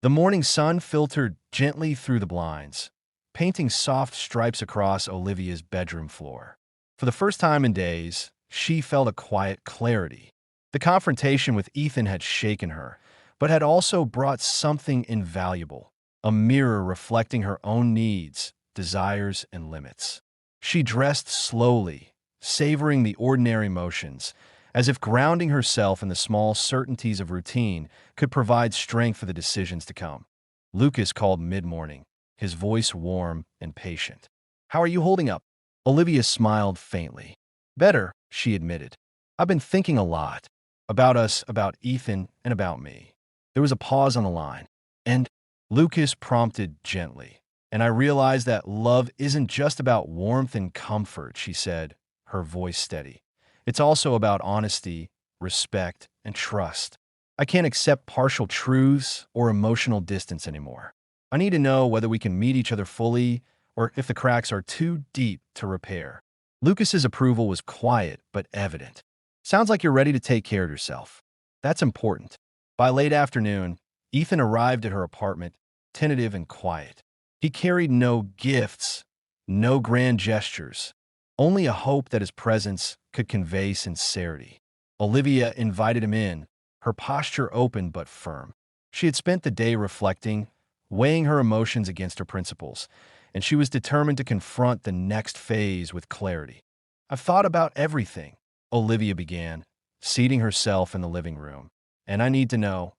The morning sun filtered gently through the blinds, painting soft stripes across Olivia's bedroom floor. For the first time in days, she felt a quiet clarity. The confrontation with Ethan had shaken her, but had also brought something invaluable, a mirror reflecting her own needs, desires, and limits. She dressed slowly, savoring the ordinary motions, as if grounding herself in the small certainties of routine could provide strength for the decisions to come. Lucas called mid-morning, his voice warm and patient. "How are you holding up?" Olivia smiled faintly. "Better," she admitted. "I've been thinking a lot. About us, about Ethan, and about me." There was a pause on the line, and Lucas prompted gently. "And I realized that love isn't just about warmth and comfort," she said, her voice steady. "It's also about honesty, respect, and trust. I can't accept partial truths or emotional distance anymore. I need to know whether we can meet each other fully or if the cracks are too deep to repair." Lucas's approval was quiet but evident. "Sounds like you're ready to take care of yourself. That's important." By late afternoon, Ethan arrived at her apartment, tentative and quiet. He carried no gifts, no grand gestures, only a hope that his presence could convey sincerity. Olivia invited him in, her posture open but firm. She had spent the day reflecting, weighing her emotions against her principles, and she was determined to confront the next phase with clarity. "I've thought about everything," Olivia began, seating herself in the living room. "And I need to know,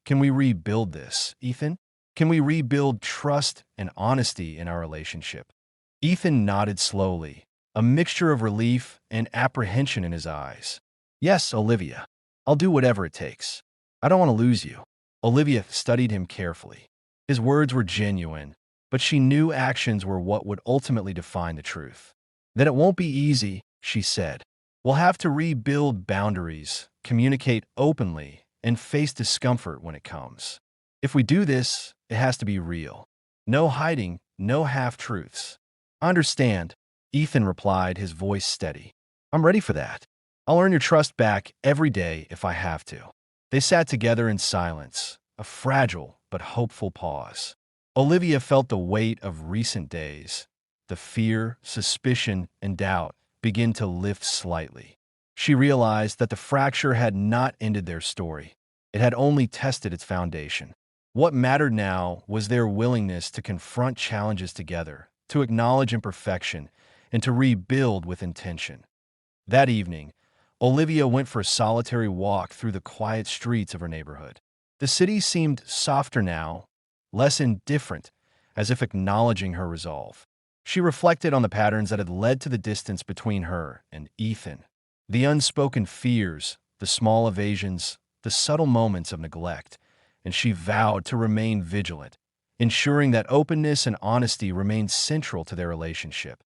can we rebuild this, Ethan? Can we rebuild trust and honesty in our relationship?" Ethan nodded slowly, a mixture of relief and apprehension in his eyes. "Yes, Olivia. I'll do whatever it takes. I don't want to lose you." Olivia studied him carefully. His words were genuine, but she knew actions were what would ultimately define the truth. "Then it won't be easy," she said. "We'll have to rebuild boundaries, communicate openly, and face discomfort when it comes. If we do this, it has to be real. No hiding, no half-truths." "I understand," Ethan replied, his voice steady. "I'm ready for that. I'll earn your trust back every day if I have to." They sat together in silence, a fragile but hopeful pause. Olivia felt the weight of recent days. The fear, suspicion, and doubt begin to lift slightly. She realized that the fracture had not ended their story. It had only tested its foundation. What mattered now was their willingness to confront challenges together, to acknowledge imperfection, and to rebuild with intention. That evening, Olivia went for a solitary walk through the quiet streets of her neighborhood. The city seemed softer now, less indifferent, as if acknowledging her resolve. She reflected on the patterns that had led to the distance between her and Ethan. The unspoken fears, the small evasions, the subtle moments of neglect, and she vowed to remain vigilant, ensuring that openness and honesty remained central to their relationship.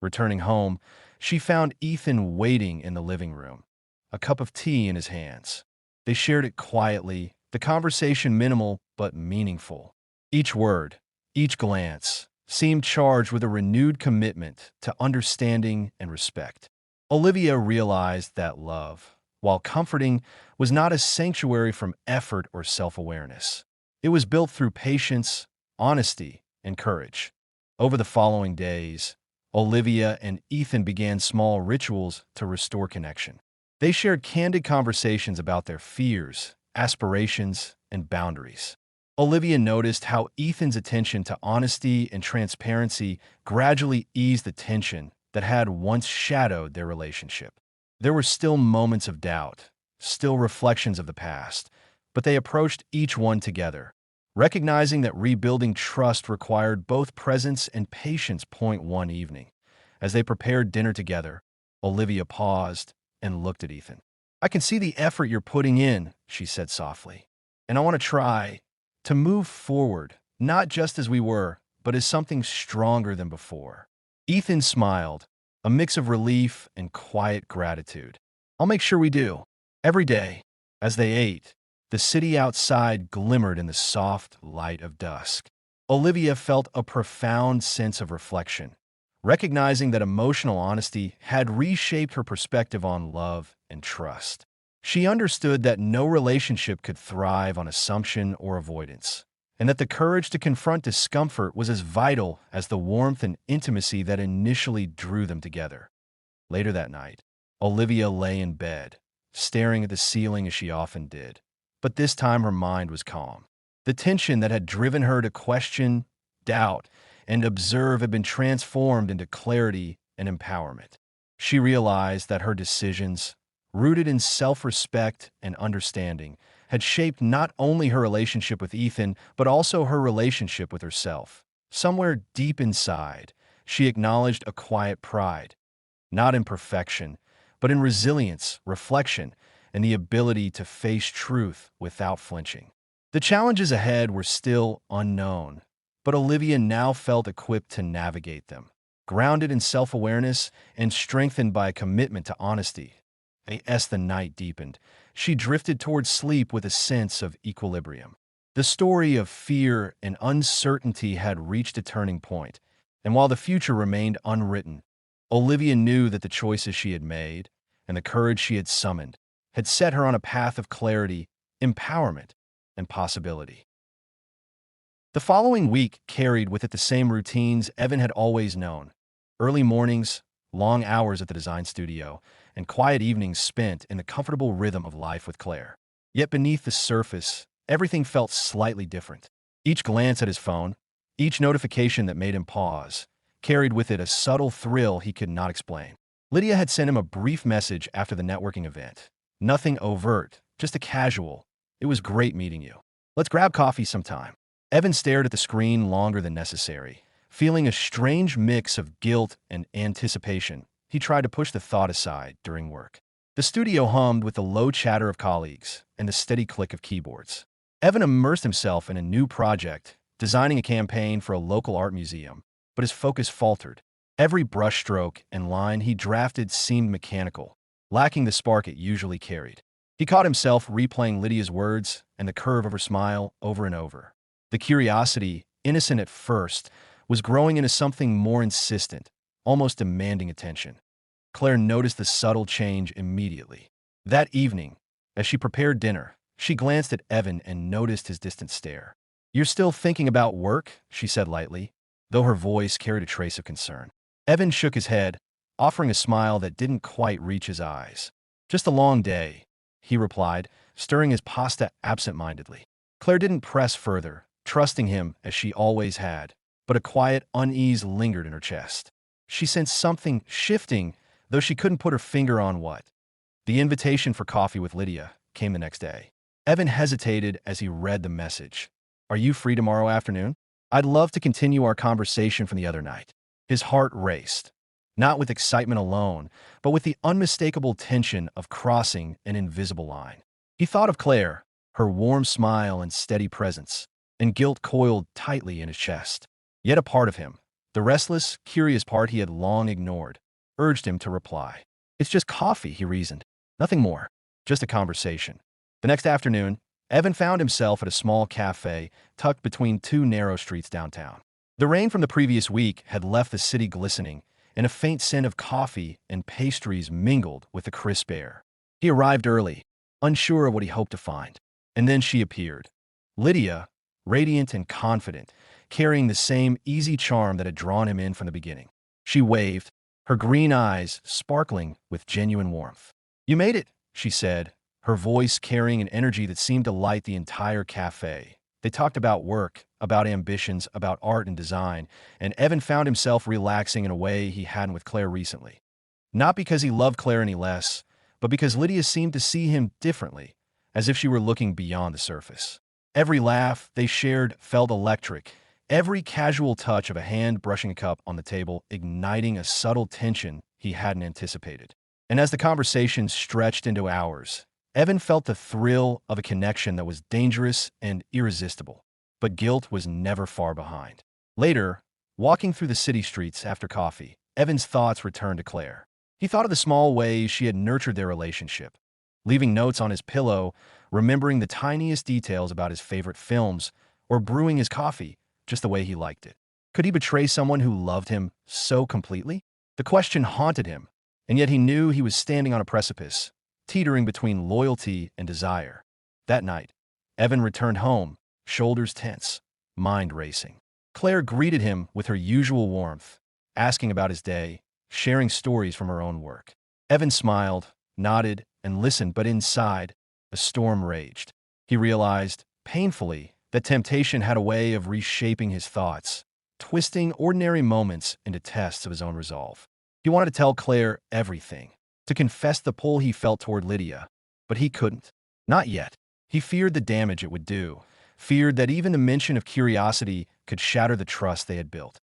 Returning home, she found Ethan waiting in the living room, a cup of tea in his hands. They shared it quietly, the conversation minimal but meaningful. Each word, each glance, seemed charged with a renewed commitment to understanding and respect. Olivia realized that love, while comforting, was not a sanctuary from effort or self-awareness. It was built through patience, honesty, and courage. Over the following days, Olivia and Ethan began small rituals to restore connection. They shared candid conversations about their fears, aspirations, and boundaries. Olivia noticed how Ethan's attention to honesty and transparency gradually eased the tension that had once shadowed their relationship. There were still moments of doubt, still reflections of the past, but they approached each one together, recognizing that rebuilding trust required both presence and patience. One evening, as they prepared dinner together, Olivia paused and looked at Ethan. "I can see the effort you're putting in," she said softly, "and I want to try to move forward, not just as we were, but as something stronger than before." Ethan smiled, a mix of relief and quiet gratitude. "I'll make sure we do." Every day, as they ate, the city outside glimmered in the soft light of dusk. Olivia felt a profound sense of reflection, recognizing that emotional honesty had reshaped her perspective on love and trust. She understood that no relationship could thrive on assumption or avoidance, and that the courage to confront discomfort was as vital as the warmth and intimacy that initially drew them together. Later that night, Olivia lay in bed, staring at the ceiling as she often did. But this time her mind was calm. The tension that had driven her to question, doubt, and observe had been transformed into clarity and empowerment. She realized that her decisions, rooted in self-respect and understanding, had shaped not only her relationship with Ethan, but also her relationship with herself. Somewhere deep inside, she acknowledged a quiet pride, not in perfection, but in resilience, reflection, and the ability to face truth without flinching. The challenges ahead were still unknown, but Olivia now felt equipped to navigate them, grounded in self-awareness and strengthened by a commitment to honesty. As the night deepened, she drifted towards sleep with a sense of equilibrium. The story of fear and uncertainty had reached a turning point, and while the future remained unwritten, Olivia knew that the choices she had made and the courage she had summoned had set her on a path of clarity, empowerment, and possibility. The following week carried with it the same routines Evan had always known: early mornings, long hours at the design studio, and quiet evenings spent in the comfortable rhythm of life with Claire. Yet beneath the surface, everything felt slightly different. Each glance at his phone, each notification that made him pause, carried with it a subtle thrill he could not explain. Lydia had sent him a brief message after the networking event. Nothing overt, just a casual, "It was great meeting you. Let's grab coffee sometime." Evan stared at the screen longer than necessary. Feeling a strange mix of guilt and anticipation, he tried to push the thought aside during work. The studio hummed with the low chatter of colleagues and the steady click of keyboards. Evan immersed himself in a new project, designing a campaign for a local art museum, but his focus faltered. Every brushstroke and line he drafted seemed mechanical, lacking the spark it usually carried. He caught himself replaying Lydia's words and the curve of her smile over and over. The curiosity, innocent at first, was growing into something more insistent, almost demanding attention. Claire noticed the subtle change immediately. That evening, as she prepared dinner, she glanced at Evan and noticed his distant stare. "You're still thinking about work?" she said lightly, though her voice carried a trace of concern. Evan shook his head, offering a smile that didn't quite reach his eyes. "Just a long day," he replied, stirring his pasta absent-mindedly. Claire didn't press further, trusting him as she always had, but a quiet unease lingered in her chest. She sensed something shifting, though she couldn't put her finger on what. The invitation for coffee with Lydia came the next day. Evan hesitated as he read the message. "Are you free tomorrow afternoon? I'd love to continue our conversation from the other night." His heart raced, not with excitement alone, but with the unmistakable tension of crossing an invisible line. He thought of Claire, her warm smile and steady presence, and guilt coiled tightly in his chest. Yet a part of him, the restless, curious part he had long ignored, urged him to reply. "It's just coffee," he reasoned. "Nothing more. Just a conversation." The next afternoon, Evan found himself at a small cafe tucked between two narrow streets downtown. The rain from the previous week had left the city glistening, and a faint scent of coffee and pastries mingled with the crisp air. He arrived early, unsure of what he hoped to find. And then she appeared. Lydia, radiant and confident, carrying the same easy charm that had drawn him in from the beginning. She waved, her green eyes sparkling with genuine warmth. "You made it," she said, her voice carrying an energy that seemed to light the entire cafe. They talked about work, about ambitions, about art and design, and Evan found himself relaxing in a way he hadn't with Claire recently. Not because he loved Claire any less, but because Lydia seemed to see him differently, as if she were looking beyond the surface. Every laugh they shared felt electric, every casual touch of a hand brushing a cup on the table igniting a subtle tension he hadn't anticipated. And as the conversation stretched into hours, Evan felt the thrill of a connection that was dangerous and irresistible. But guilt was never far behind. Later, walking through the city streets after coffee, Evan's thoughts returned to Claire. He thought of the small ways she had nurtured their relationship, leaving notes on his pillow, remembering the tiniest details about his favorite films, or brewing his coffee just the way he liked it. Could he betray someone who loved him so completely? The question haunted him, and yet he knew he was standing on a precipice, teetering between loyalty and desire. That night, Evan returned home, shoulders tense. mind racing. Claire greeted him with her usual warmth, asking about his day, sharing stories from her own work. Evan smiled, nodded, and listened, but inside, a storm raged. He realized, painfully, that temptation had a way of reshaping his thoughts, twisting ordinary moments into tests of his own resolve. He wanted to tell Claire everything, to confess the pull he felt toward Lydia, but he couldn't. Not yet. He feared the damage it would do, feared that even the mention of curiosity could shatter the trust they had built.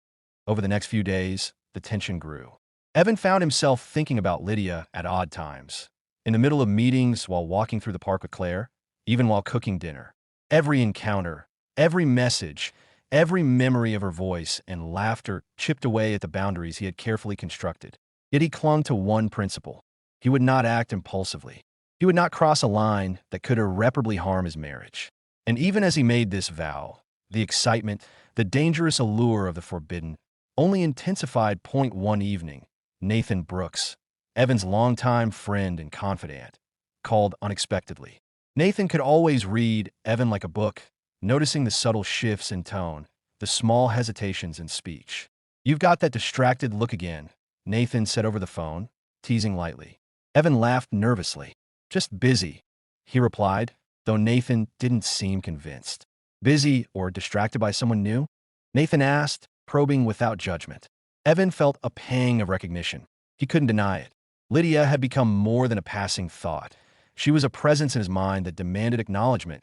Over the next few days, the tension grew. Evan found himself thinking about Lydia at odd times. In the middle of meetings, while walking through the park with Claire, even while cooking dinner. Every encounter, every message, every memory of her voice and laughter chipped away at the boundaries he had carefully constructed. Yet he clung to one principle. He would not act impulsively. He would not cross a line that could irreparably harm his marriage. And even as he made this vow, the excitement, the dangerous allure of the forbidden, only intensified. One evening, Nathan Brooks, Evan's longtime friend and confidant, called unexpectedly. Nathan could always read Evan like a book, noticing the subtle shifts in tone, the small hesitations in speech. "You've got that distracted look again," Nathan said over the phone, teasing lightly. Evan laughed nervously. "Just busy," he replied, though Nathan didn't seem convinced. "Busy or distracted by someone new?" Nathan asked, probing without judgment. Evan felt a pang of recognition. He couldn't deny it. Lydia had become more than a passing thought. She was a presence in his mind that demanded acknowledgement.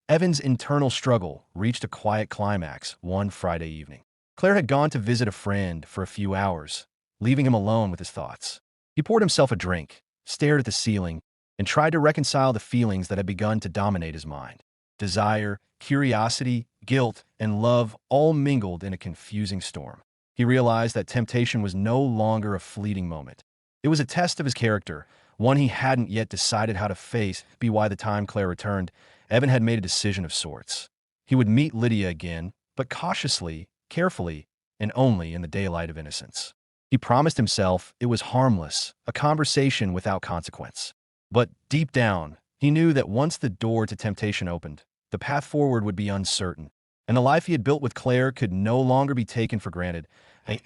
Evan's internal struggle reached a quiet climax one Friday evening. Claire had gone to visit a friend for a few hours, leaving him alone with his thoughts. He poured himself a drink, stared at the ceiling, and tried to reconcile the feelings that had begun to dominate his mind. Desire, curiosity, guilt, and love all mingled in a confusing storm. He realized that temptation was no longer a fleeting moment. It was a test of his character, one he hadn't yet decided how to face. By the time Claire returned, Evan had made a decision of sorts. He would meet Lydia again, but cautiously, carefully, and only in the daylight of innocence. He promised himself it was harmless, a conversation without consequence. But deep down, he knew that once the door to temptation opened, the path forward would be uncertain, and the life he had built with Claire could no longer be taken for granted.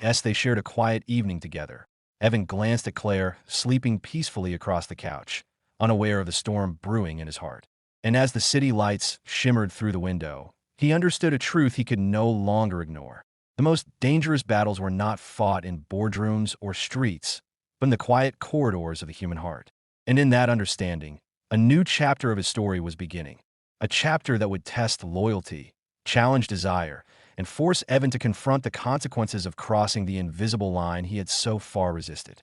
As they shared a quiet evening together, Evan glanced at Claire, sleeping peacefully across the couch, unaware of the storm brewing in his heart. And as the city lights shimmered through the window, he understood a truth he could no longer ignore. The most dangerous battles were not fought in boardrooms or streets, but in the quiet corridors of the human heart. And in that understanding, a new chapter of his story was beginning. A chapter that would test loyalty, challenge desire, and force Evan to confront the consequences of crossing the invisible line he had so far resisted.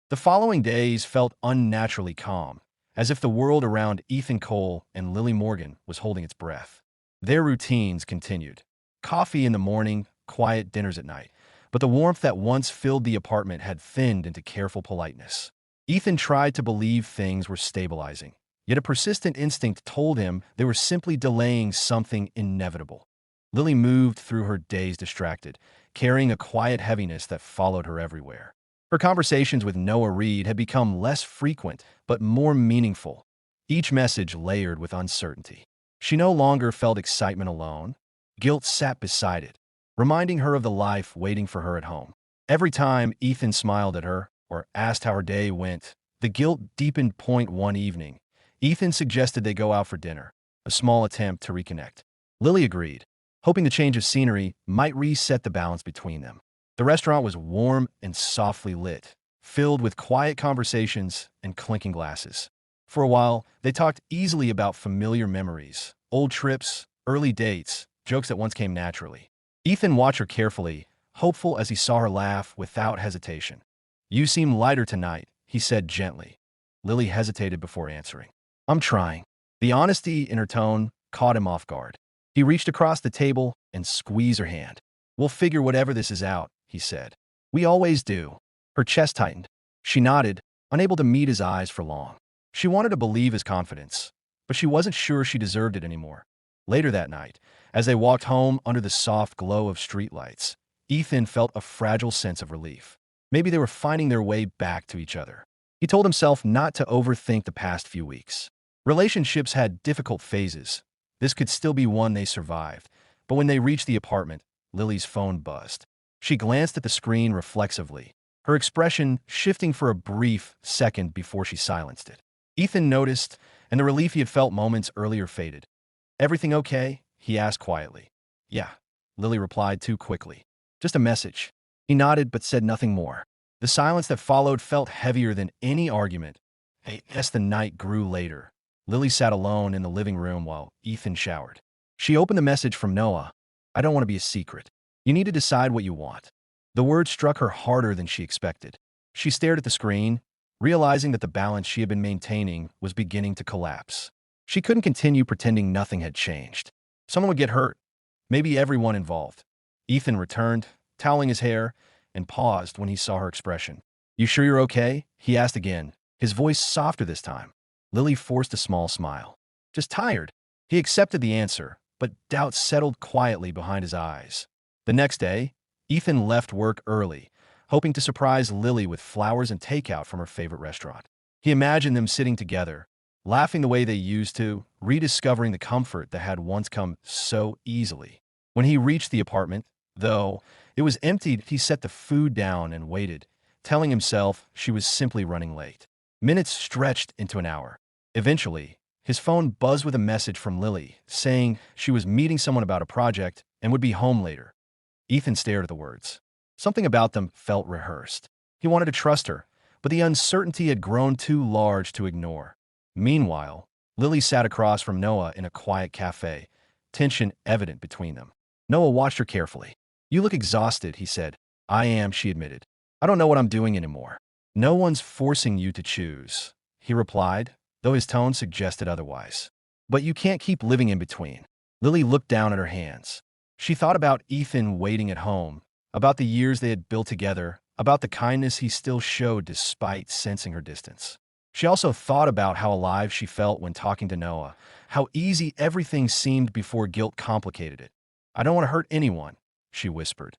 The following days felt unnaturally calm, as if the world around Ethan Cole and Lily Morgan was holding its breath. Their routines continued. Coffee in the morning, quiet dinners at night, but the warmth that once filled the apartment had thinned into careful politeness. Ethan tried to believe things were stabilizing, yet a persistent instinct told him they were simply delaying something inevitable. Lily moved through her days distracted, carrying a quiet heaviness that followed her everywhere. Her conversations with Noah Reed had become less frequent, but more meaningful, each message layered with uncertainty. She no longer felt excitement alone. Guilt sat beside it, reminding her of the life waiting for her at home. Every time Ethan smiled at her or asked how her day went, the guilt deepened. One evening, Ethan suggested they go out for dinner, a small attempt to reconnect. Lily agreed, hoping the change of scenery might reset the balance between them. The restaurant was warm and softly lit, filled with quiet conversations and clinking glasses. For a while, they talked easily about familiar memories, old trips, early dates, jokes that once came naturally. Ethan watched her carefully, hopeful as he saw her laugh without hesitation. "You seem lighter tonight," he said gently. Lily hesitated before answering. "I'm trying." The honesty in her tone caught him off guard. He reached across the table and squeezed her hand. "We'll figure whatever this is out," he said. "We always do." Her chest tightened. She nodded, unable to meet his eyes for long. She wanted to believe his confidence, but she wasn't sure she deserved it anymore. Later that night, as they walked home under the soft glow of streetlights, Ethan felt a fragile sense of relief. Maybe they were finding their way back to each other. He told himself not to overthink the past few weeks. Relationships had difficult phases, This could still be one they survived. But when they reached the apartment, Lily's phone buzzed. She glanced at the screen reflexively, her expression shifting for a brief second before she silenced it. Ethan noticed, and the relief he had felt moments earlier faded. "Everything okay?" he asked quietly. "Yeah," Lily replied too quickly. "Just a message." He nodded but said nothing more. The silence that followed felt heavier than any argument. As the night grew later, Lily sat alone in the living room while Ethan showered. She opened the message from Noah. "I don't want to be a secret. You need to decide what you want." The word struck her harder than she expected. She stared at the screen, realizing that the balance she had been maintaining was beginning to collapse. She couldn't continue pretending nothing had changed. Someone would get hurt, maybe everyone involved. Ethan returned, toweling his hair, and paused when he saw her expression. "You sure you're okay?" he asked again, his voice softer this time. Lily forced a small smile. "Just tired." He accepted the answer, but doubt settled quietly behind his eyes. The next day, Ethan left work early, hoping to surprise Lily with flowers and takeout from her favorite restaurant. He imagined them sitting together, laughing the way they used to, rediscovering the comfort that had once come so easily. When he reached the apartment, though it was empty, he set the food down and waited, telling himself she was simply running late. Minutes stretched into an hour. Eventually, his phone buzzed with a message from Lily, saying she was meeting someone about a project and would be home later. Ethan stared at the words. Something about them felt rehearsed. He wanted to trust her, but the uncertainty had grown too large to ignore. Meanwhile, Lily sat across from Noah in a quiet cafe, tension evident between them. Noah watched her carefully. "You look exhausted," he said. "I am," she admitted. "I don't know what I'm doing anymore." "No one's forcing you to choose," he replied, though his tone suggested otherwise. "But you can't keep living in between." Lily looked down at her hands. She thought about Ethan waiting at home, about the years they had built together, about the kindness he still showed despite sensing her distance. She also thought about how alive she felt when talking to Noah, how easy everything seemed before guilt complicated it. "I don't want to hurt anyone," she whispered.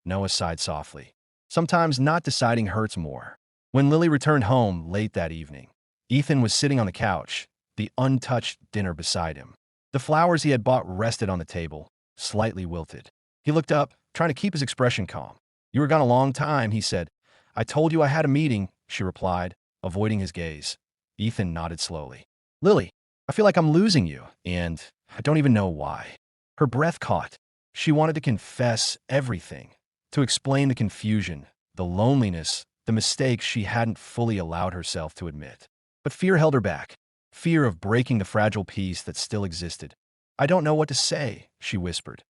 Noah sighed softly. Sometimes not deciding hurts more. When Lily returned home late that evening, Ethan was sitting on the couch, the untouched dinner beside him. The flowers he had bought rested on the table, slightly wilted. He looked up, trying to keep his expression calm. "You were gone a long time," he said. "I told you I had a meeting," she replied, avoiding his gaze. Ethan nodded slowly. "Lily, I feel like I'm losing you, and I don't even know why." Her breath caught. She wanted to confess everything, to explain the confusion, the loneliness, the mistakes she hadn't fully allowed herself to admit. But fear held her back, fear of breaking the fragile peace that still existed. "I don't know what to say," she whispered.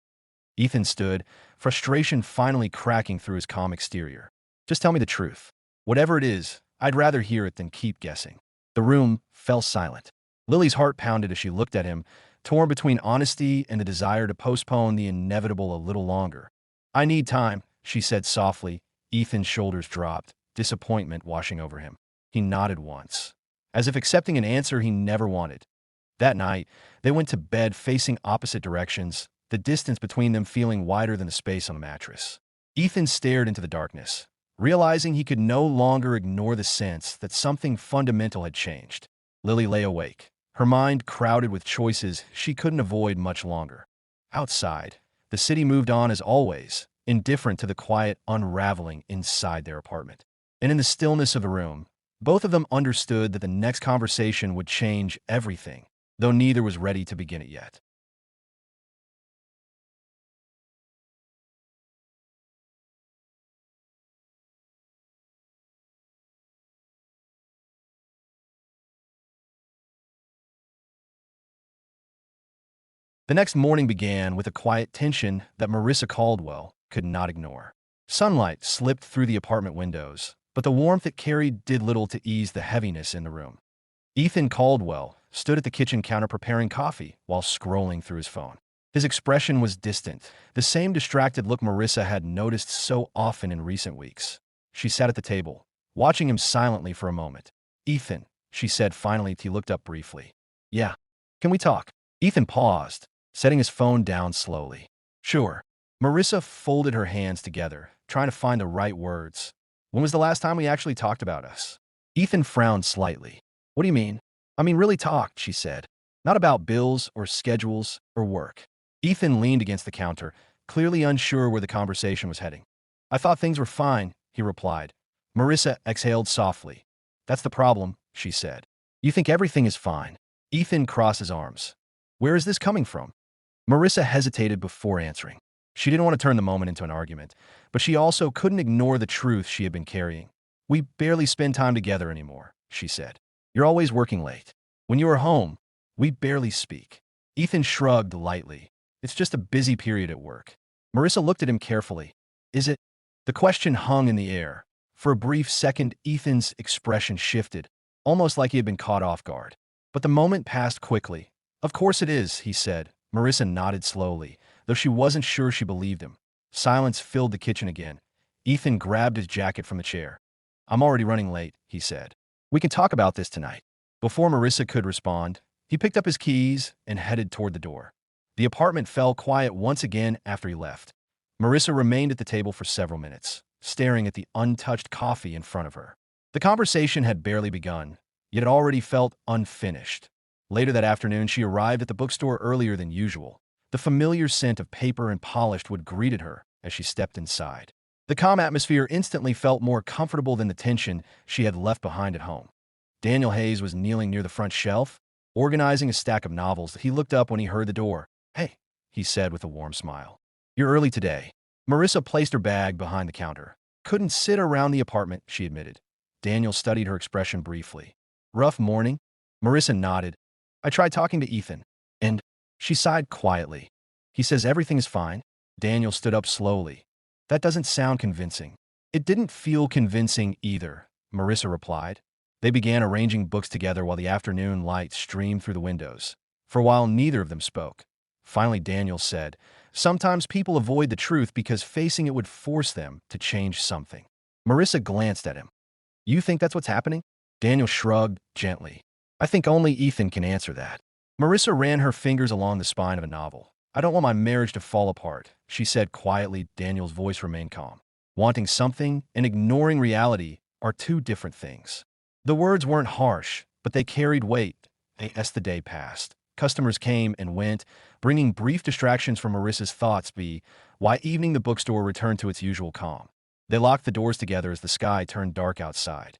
Ethan stood, frustration finally cracking through his calm exterior. "Just tell me the truth. Whatever it is, I'd rather hear it than keep guessing." The room fell silent. Lily's heart pounded as she looked at him, torn between honesty and the desire to postpone the inevitable a little longer. "I need time," she said softly. Ethan's shoulders dropped, disappointment washing over him. He nodded once, as if accepting an answer he never wanted. That night, they went to bed facing opposite directions, the distance between them feeling wider than the space on the mattress. Ethan stared into the darkness, realizing he could no longer ignore the sense that something fundamental had changed. Lily lay awake, her mind crowded with choices she couldn't avoid much longer. Outside, the city moved on as always, indifferent to the quiet unraveling inside their apartment. And in the stillness of the room, both of them understood that the next conversation would change everything, though neither was ready to begin it yet. The next morning began with a quiet tension that Marissa Caldwell could not ignore. Sunlight slipped through the apartment windows, but the warmth it carried did little to ease the heaviness in the room. Ethan Caldwell stood at the kitchen counter preparing coffee while scrolling through his phone. His expression was distant, the same distracted look Marissa had noticed so often in recent weeks. She sat at the table, watching him silently for a moment. "Ethan," she said finally as he looked up briefly. "Yeah. Can we talk?" Ethan paused, setting his phone down slowly. "Sure." Marissa folded her hands together, trying to find the right words. "When was the last time we actually talked about us?" Ethan frowned slightly. "What do you mean?" "I mean, really talked," she said. Not about bills or schedules or work. Ethan leaned against the counter, clearly unsure where the conversation was heading. I thought things were fine, he replied. Marissa exhaled softly. That's the problem, she said. You think everything is fine. Ethan crossed his arms. Where is this coming from? Marissa hesitated before answering. She didn't want to turn the moment into an argument, but she also couldn't ignore the truth she had been carrying. We barely spend time together anymore, she said. You're always working late. When you are home, we barely speak. Ethan shrugged lightly. It's just a busy period at work. Marissa looked at him carefully. Is it? The question hung in the air. For a brief second, Ethan's expression shifted, almost like he had been caught off guard. But the moment passed quickly. Of course it is, he said. Marissa nodded slowly, though she wasn't sure she believed him. Silence filled the kitchen again. Ethan grabbed his jacket from the chair. I'm already running late, he said. We can talk about this tonight. Before Marissa could respond, he picked up his keys and headed toward the door. The apartment fell quiet once again after he left. Marissa remained at the table for several minutes, staring at the untouched coffee in front of her. The conversation had barely begun, yet it already felt unfinished. Later that afternoon, she arrived at the bookstore earlier than usual. The familiar scent of paper and polished wood greeted her as she stepped inside. The calm atmosphere instantly felt more comfortable than the tension she had left behind at home. Daniel Hayes was kneeling near the front shelf, organizing a stack of novels. He looked up when he heard the door. Hey, he said with a warm smile. You're early today. Marissa placed her bag behind the counter. Couldn't sit around the apartment, she admitted. Daniel studied her expression briefly. Rough morning? Marissa nodded. I tried talking to Ethan, and she sighed quietly. He says everything is fine. Daniel stood up slowly. That doesn't sound convincing. It didn't feel convincing either, Marissa replied. They began arranging books together while the afternoon light streamed through the windows. For a while, neither of them spoke. Finally, Daniel said, sometimes people avoid the truth because facing it would force them to change something. Marissa glanced at him. You think that's what's happening? Daniel shrugged gently. I think only Ethan can answer that. Marissa ran her fingers along the spine of a novel. I don't want my marriage to fall apart, she said quietly. Daniel's voice remained calm. Wanting something and ignoring reality are two different things. The words weren't harsh, but they carried weight. As the day passed, customers came and went, bringing brief distractions from Marissa's thoughts. Why evening the bookstore returned to its usual calm. They locked the doors together as the sky turned dark outside.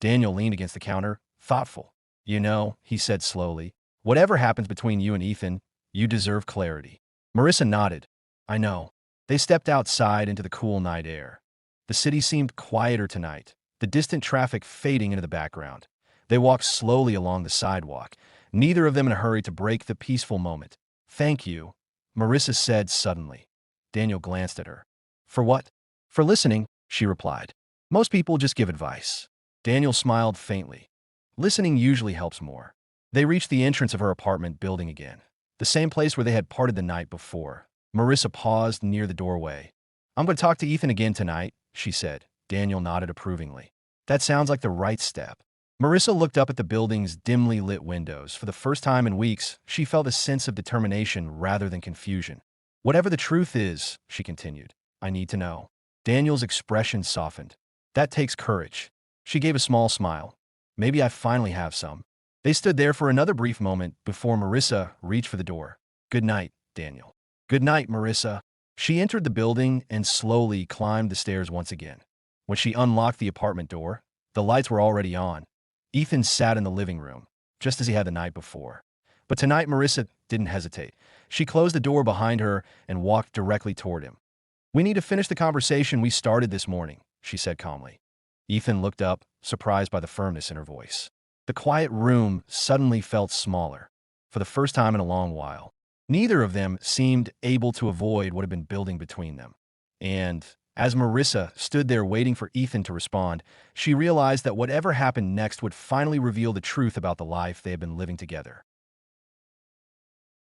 Daniel leaned against the counter, thoughtful. You know, he said slowly, whatever happens between you and Ethan, you deserve clarity. Marissa nodded. I know. They stepped outside into the cool night air. The city seemed quieter tonight, the distant traffic fading into the background. They walked slowly along the sidewalk, neither of them in a hurry to break the peaceful moment. Thank you, Marissa said suddenly. Daniel glanced at her. For what? For listening, she replied. Most people just give advice. Daniel smiled faintly. Listening usually helps more. They reached the entrance of her apartment building again, the same place where they had parted the night before. Marissa paused near the doorway. I'm going to talk to Ethan again tonight, she said. Daniel nodded approvingly. That sounds like the right step. Marissa looked up at the building's dimly lit windows. For the first time in weeks, she felt a sense of determination rather than confusion. Whatever the truth is, she continued, I need to know. Daniel's expression softened. That takes courage. She gave a small smile. Maybe I finally have some. They stood there for another brief moment before Marissa reached for the door. Good night, Daniel. Good night, Marissa. She entered the building and slowly climbed the stairs once again. When she unlocked the apartment door, the lights were already on. Ethan sat in the living room, just as he had the night before. But tonight, Marissa didn't hesitate. She closed the door behind her and walked directly toward him. We need to finish the conversation we started this morning, she said calmly. Ethan looked up, surprised by the firmness in her voice. The quiet room suddenly felt smaller, for the first time in a long while. Neither of them seemed able to avoid what had been building between them. And as Marissa stood there waiting for Ethan to respond, she realized that whatever happened next would finally reveal the truth about the life they had been living together.